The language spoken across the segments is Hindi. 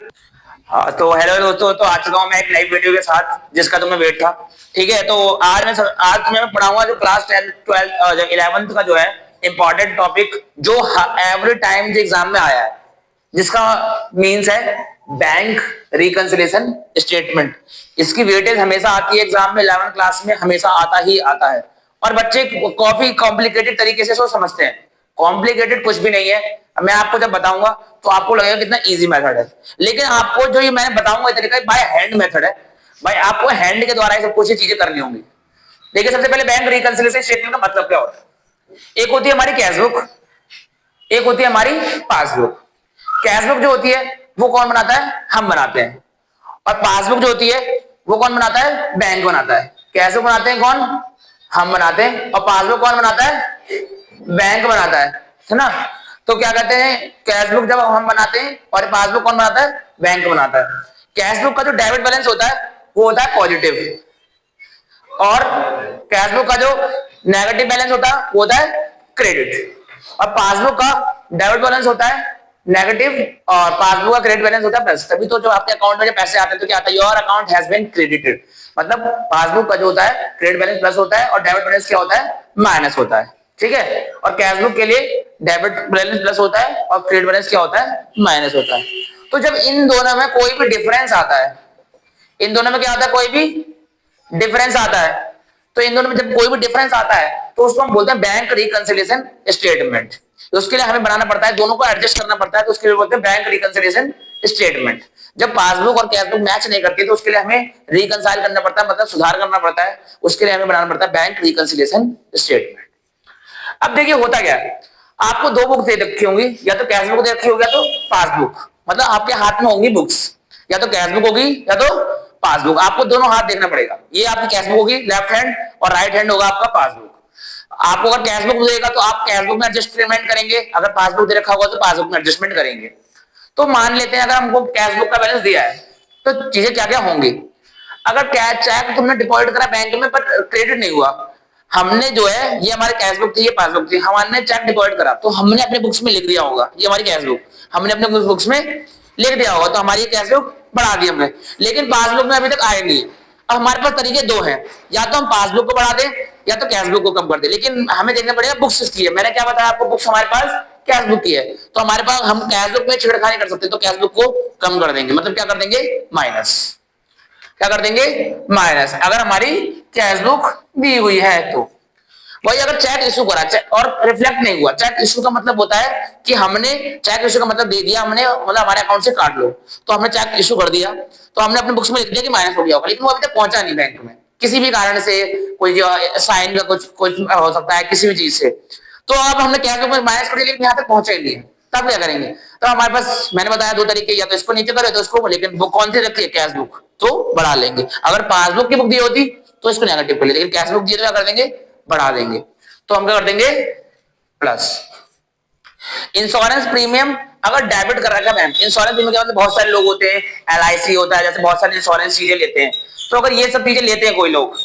हाँ तो हेलो दोस्तों, तो आ चुका हूँ मैं एक नई वीडियो के साथ जिसका तुम्हें वेट था। ठीक है, तो आज तुम्हें मैं पढ़ाऊंगा जो क्लास 10 12 11th का जो है इंपॉर्टेंट टॉपिक जो एवरी टाइम जो एग्जाम में आया है, जिसका मीन्स है बैंक रिकंसिलिएशन स्टेटमेंट। इसकी वेटेज हमेशा आती है एग्जाम में, 11th क्लास में हमेशा आता ही आता है। और बच्चे काफी कॉम्प्लिकेटेड तरीके से इसको समझते हैं। कॉम्प्लिकेटेड कुछ भी नहीं है। मैं आपको जब बताऊंगा तो आपको लगेगा कितना इजी मेथड है, लेकिन आपको जो ये मैंने बताऊंगा तरीका बाय हैंड मेथड है। भाई आपको हैंड के द्वारा सब कुछ चीजें करनी होंगी। देखिए, सबसे पहले बैंक रिकंसिलिएशन स्टेटमेंट का मतलब क्या होता है। एक होती है हमारी कैश बुक, एक होती है हमारी पासबुक। कैश बुक जो होती है वो कौन बनाता है, हम बनाते हैं। और पासबुक जो होती है वो कौन बनाता है, बैंक बनाता है। कैश बुक बनाते हैं कौन, हम बनाते हैं। और पासबुक कौन बनाता है, बैंक बनाता है ना। तो क्या कहते हैं, कैश बुक जब हम बनाते हैं और पासबुक कौन बनाता है, बैंक बनाता है। कैश बुक का जो डेबिट बैलेंस होता है वो होता है पॉजिटिव, और कैश बुक का जो नेगेटिव बैलेंस होता है वो होता है क्रेडिट। और पासबुक का डेबिट बैलेंस होता है नेगेटिव और पासबुक का क्रेडिट बैलेंस होता है प्लस। तभी तो जो आपके अकाउंट में जो पैसे आते हैं तो क्या आता है, your account has been credited. मतलब पासबुक का जो होता है क्रेडिट बैलेंस प्लस होता है और डेबिट बैलेंस क्या होता है, माइनस होता है। ठीक है, और कैश बुक के लिए डेबिट बैलेंस प्लस होता है और क्रेडिट बैलेंस क्या होता है, माइनस होता है। तो जब इन दोनों में कोई भी डिफरेंस आता है, इन दोनों में क्या आता है, कोई भी डिफरेंस आता है, तो इन दोनों में जब कोई भी डिफरेंस आता है तो उसको हम बोलते हैं बैंक रिकंसिलिएशन स्टेटमेंट। तो उसके लिए हमें बनाना पड़ता है, दोनों को एडजस्ट करना पड़ता है, तो उसके लिए बोलते हैं बैंक रिकंसिलिएशन स्टेटमेंट। जब पासबुक और कैशबुक मैच नहीं करती तो उसके लिए हमें रिकंसाइल करना पड़ता है, मतलब सुधार करना पड़ता है। उसके लिए हमें बनाना पड़ता है बैंक रिकंसिलिएशन स्टेटमेंट। अब देखिए होता क्या है, आपको दो बुक दे रखी होंगी, या तो कैश बुक दे रखी होगी या तो पासबुक। मतलब आपके हाथ में होंगी बुक्स, या तो कैश बुक होगी या तो पासबुक। आपको दोनों हाथ देखना पड़ेगा। ये आपकी कैश बुक होगी लेफ्ट हैंड, और राइट हैंड होगा आपका पासबुक। आपको अगर कैश बुक देगा तो आप कैश बुक में एडजस्टमेंट करेंगे, अगर पासबुक दे रखा होगा तो पासबुक में एडजस्टमेंट करेंगे। तो मान लेते हैं अगर हमको कैश बुक का बैलेंस दिया है तो चीजें क्या क्या होंगी। अगर कैश चेक तुमने डिपॉजिट करा बैंक में पर क्रेडिट नहीं हुआ, हमने जो है ये हमारे कैश बुक थी, ये पासबुक थी, हमने चेक डिपॉजिट करा तो हमने अपने बुक्स में लिख दिया होगा ये हमारी कैश बुक, हमने अपने बुक्स में लिख दिया होगा, तो हमारी कैश बुक बढ़ा दी हमने। लेकिन पासबुक में अभी तक आए नहीं। अब हमारे पास तरीके दो हैं, या तो हम पासबुक को बढ़ा दें या तो कैश बुक को कम कर दें। लेकिन हमें देखना पड़ेगा बुक्स किसकी है। मैंने क्या बताया आपको, बुक्स हमारे पास कैश बुक की है, तो हमारे पास हम कैश बुक में छेड़खानी कर सकते हैं, तो कैश बुक को कम कर देंगे, मतलब क्या कर देंगे, माइनस। क्या कर देंगे, माइनस। अगर हमारी कैश बुक दी हुई है तो वही, अगर चेक इशू करा और रिफ्लेक्ट नहीं हुआ, चेक इशू का मतलब होता है कि हमने चेक इशू का मतलब दे दिया हमने, मतलब हमारे अकाउंट से काट लो, तो हमने चेक इशू कर दिया, तो हमने अपने बुक्स में लिख दिया कि माइनस हो गया होगा, लेकिन वो अभी तक पहुंचा नहीं बैंक में किसी भी कारण से, कोई साइन का कुछ हो सकता है किसी भी चीज से। तो अब हमने कैश बुक में माइनस कर दिया लेकिन यहाँ तक पहुंचा ही नहीं है, तब क्या करेंगे। तो हमारे पास मैंने बताया दो तरीके, या तो इसको नीचे करो तो इसको, लेकिन बुक कौन सी रखी है, कैश बुक, तो बढ़ा लेंगे। अगर पासबुक की बुक दी होती तो इसको नेगेटिव कर लेते, लेकिन कैश बुक दी तो क्या कर देंगे, बढ़ा देंगे। तो हम क्या कर देंगे, प्लस। इंश्योरेंस प्रीमियम अगर डेबिट कर रखा है बैंक, इंश्योरेंस प्रीमियम क्या मतलब, बहुत सारे लोग होते हैं, एलआईसी होता है, जैसे बहुत सारे इंश्योरेंस चीजें लेते हैं। तो अगर ये सब चीजें लेते हैं कोई लोग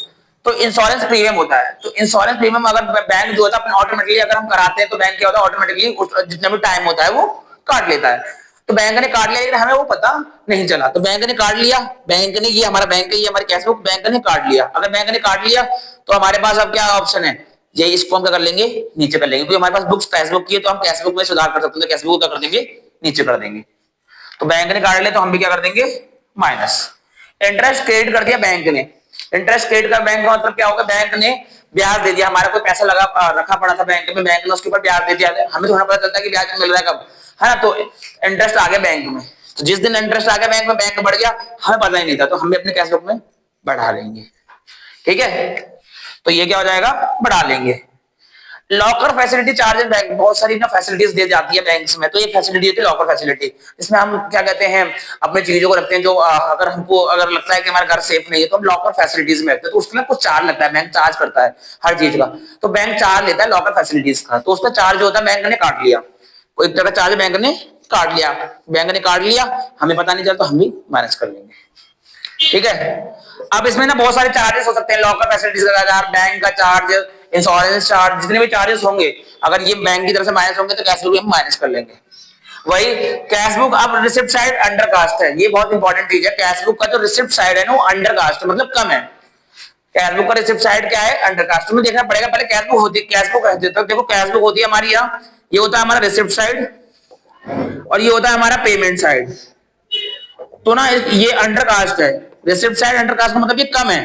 तो इंश्योरेंस प्रीमियम होता है। तो इंश्योरेंस प्रीमियम अगर बैंक जो होता है ऑटोमेटिकली अगर हम कराते हैं तो बैंक क्या होता है, ऑटोमेटिकली जितना भी टाइम होता है वो काट लेता है। तो बैंक ने काट लिया लेकिन हमें वो पता नहीं चला, तो बैंक ने काट लिया, बैंक ने, ये हमारा बैंक है, ये हमारी कैश बुक, बैंक ने काट लिया। अगर बैंक ने काट लिया तो हमारे पास अब क्या ऑप्शन है, ये इसको हम क्या कर लेंगे, नीचे कर लेंगे, क्योंकि हमारे पास बुक्स कैश बुक की है तो हम कैश बुक में सुधार कर सकते हैं, तो कैश बुक क्या कर देंगे, नीचे कर देंगे। तो बैंक ने काट लिया तो हम भी क्या कर देंगे, माइनस। इंटरेस्ट क्रेडिट कर दिया बैंक ने, इंटरेस्ट क्रेडिट का बैंक का मतलब क्या होगा, बैंक ने ब्याज दे दिया, हमारा कोई पैसा लगा रखा पड़ा था बैंक में, बैंक ने उसके ऊपर ब्याज दे दिया, हमें थोड़ा पता चलता है कि ब्याज मिल रहा है कब, है ना। तो इंटरेस्ट आ गया बैंक में, तो जिस दिन इंटरेस्ट आ गया बैंक में, बैंक बढ़ गया, हमें पता ही नहीं था, तो हम भी अपने कैश बुक में बढ़ा लेंगे। ठीक है, तो ये क्या हो जाएगा, बढ़ा लेंगे। लॉकर फैसिलिटी चार्जेस, बैंक बहुत सारी ना फैसिलिटीज दे जाती है बैंक्स में, तो ये फैसिलिटी होती है लॉकर फैसिलिटी। इसमें हम क्या कहते हैं, अपने चीजों को रखते हैं, जो अगर हमको अगर लगता है कि हमारा घर सेफ नहीं है तो हम लॉकर फैसिलिटीज में रखते हैं, तो उसके लिए कुछ चार्ज लगता है, बैंक चार्ज करता है हर चीज का। तो बैंक चार्ज लेता है लॉकर फैसिलिटीज का, तो उसका चार्ज जो होता है बैंक ने काट लिया, कोई तरह का चार्ज बैंक ने काट लिया, बैंक ने काट लिया, हमें पता नहीं चला तो हम भी माइनस कर लेंगे। ठीक है, अब इसमें ना बहुत सारे चार्जेस हो सकते हैं, लॉकर फैसिलिटीज का चार्ज, बैंक का चार्ज, इंश्योरेंस चार्ज, जितने भी चार्जेस होंगे अगर ये बैंक की तरफ से माइनस होंगे तो कैश बुक में हम माइनस कर लेंगे। वही कैश बुक अब रिसिप्ट साइड अंडर कास्ट है, ये बहुत इंपॉर्टेंट चीज है। कैश बुक का जो रिसिप्ट साइड है ना वो अंडर कास्ट मतलब कम है। कैश बुक का रिसिप्ट साइड क्या है, अंडर कास्ट। तुम्हें देखना पड़ेगा पहले कैश बुक होती है, कैश बुक कहते हैं। तो देखो कैश बुक होती है हमारी यहाँ, ये होता है हमारा रिसिप्ट साइड और ये होता है हमारा पेमेंट साइड। तो ना ये अंडर कास्ट है, रिसिप्ट साइड अंडर कास्ट का मतलब ये कम है,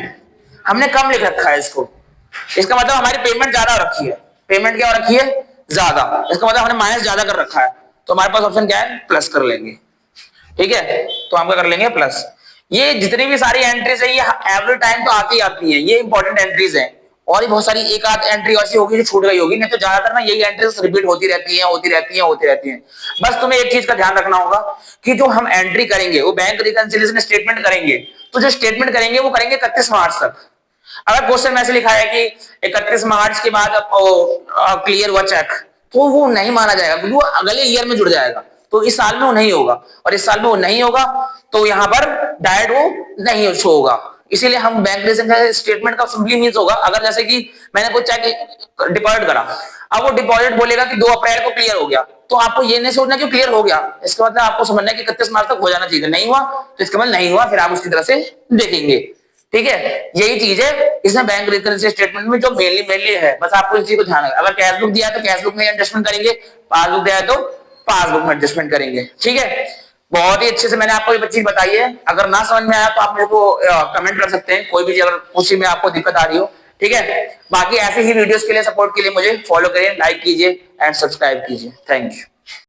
हमने कम लिख रखा है इसको। इसका मतलब हमारी पेमेंट ज्यादा रखी है, पेमेंट क्या रखी है ज्यादा, इसका मतलब हमने माइनस ज्यादा कर रखा है। तो हमारे पास ऑप्शन क्या है, प्लस कर लेंगे। ठीक है, तो हम क्या कर लेंगे प्लस। ये जितनी भी सारी एंट्रीज है ये एवरी टाइम तो आती आती है, ये इंपॉर्टेंट एंट्रीज है। और भी बहुत सारी एक आध एंट्री ऐसी होगी जो छूट गई होगी, नहीं तो ज्यादातर ना यही एंट्रीज रिपीट होती रहती है होती रहती है होती रहती है। बस तुम्हें एक चीज का ध्यान रखना होगा कि जो हम एंट्री करेंगे वो बैंक रिकंसिलिएशन स्टेटमेंट करेंगे, तो जो स्टेटमेंट करेंगे वो करेंगे 31 मार्च तक। अगर क्वेश्चन में ऐसे लिखा है कि 31 मार्च के बाद क्लियर हुआ चेक, तो वो नहीं माना जाएगा क्योंकि वो अगले ईयर में जुड़ जाएगा। तो इस साल में वो नहीं होगा, और इस साल में वो नहीं होगा तो यहाँ पर डायरेक्ट वो नहीं शो होगा। इसीलिए हम बैंक रिकंसिलिएशन स्टेटमेंट का सिंपली मींस होगा, अगर जैसे कि मैंने कुछ चेक डिपॉजिट करा, अब वो डिपॉजिट बोलेगा कि 2 अप्रैल को क्लियर हो गया, तो आपको ये नहीं सोचना कि क्लियर हो गया, इसका मतलब आपको समझना है कि 31 मार्च तक हो जाना चाहिए। नहीं हुआ तो इसका मतलब नहीं हुआ, फिर आप उसकी तरह से देखेंगे। ठीक है, यही चीज है इसमें बैंक रिकंसिलिएशन स्टेटमेंट में जो मेनली है। बस आपको इस चीज को ध्यान रखना, अगर कैश बुक दिया है तो कैश बुक में एडजस्टमेंट करेंगे, पासबुक दिया है तो पासबुक में एडजस्टमेंट करेंगे। ठीक है, बहुत ही अच्छे से मैंने आपको ये चीज बताई है। अगर ना समझ में आया तो आप मेरे को कमेंट कर सकते हैं, कोई भी अगर उसी में आपको दिक्कत आ रही हो। ठीक है, बाकी ऐसे ही वीडियोस के लिए सपोर्ट के लिए मुझे फॉलो करिए, लाइक कीजिए एंड सब्सक्राइब कीजिए। Thank you.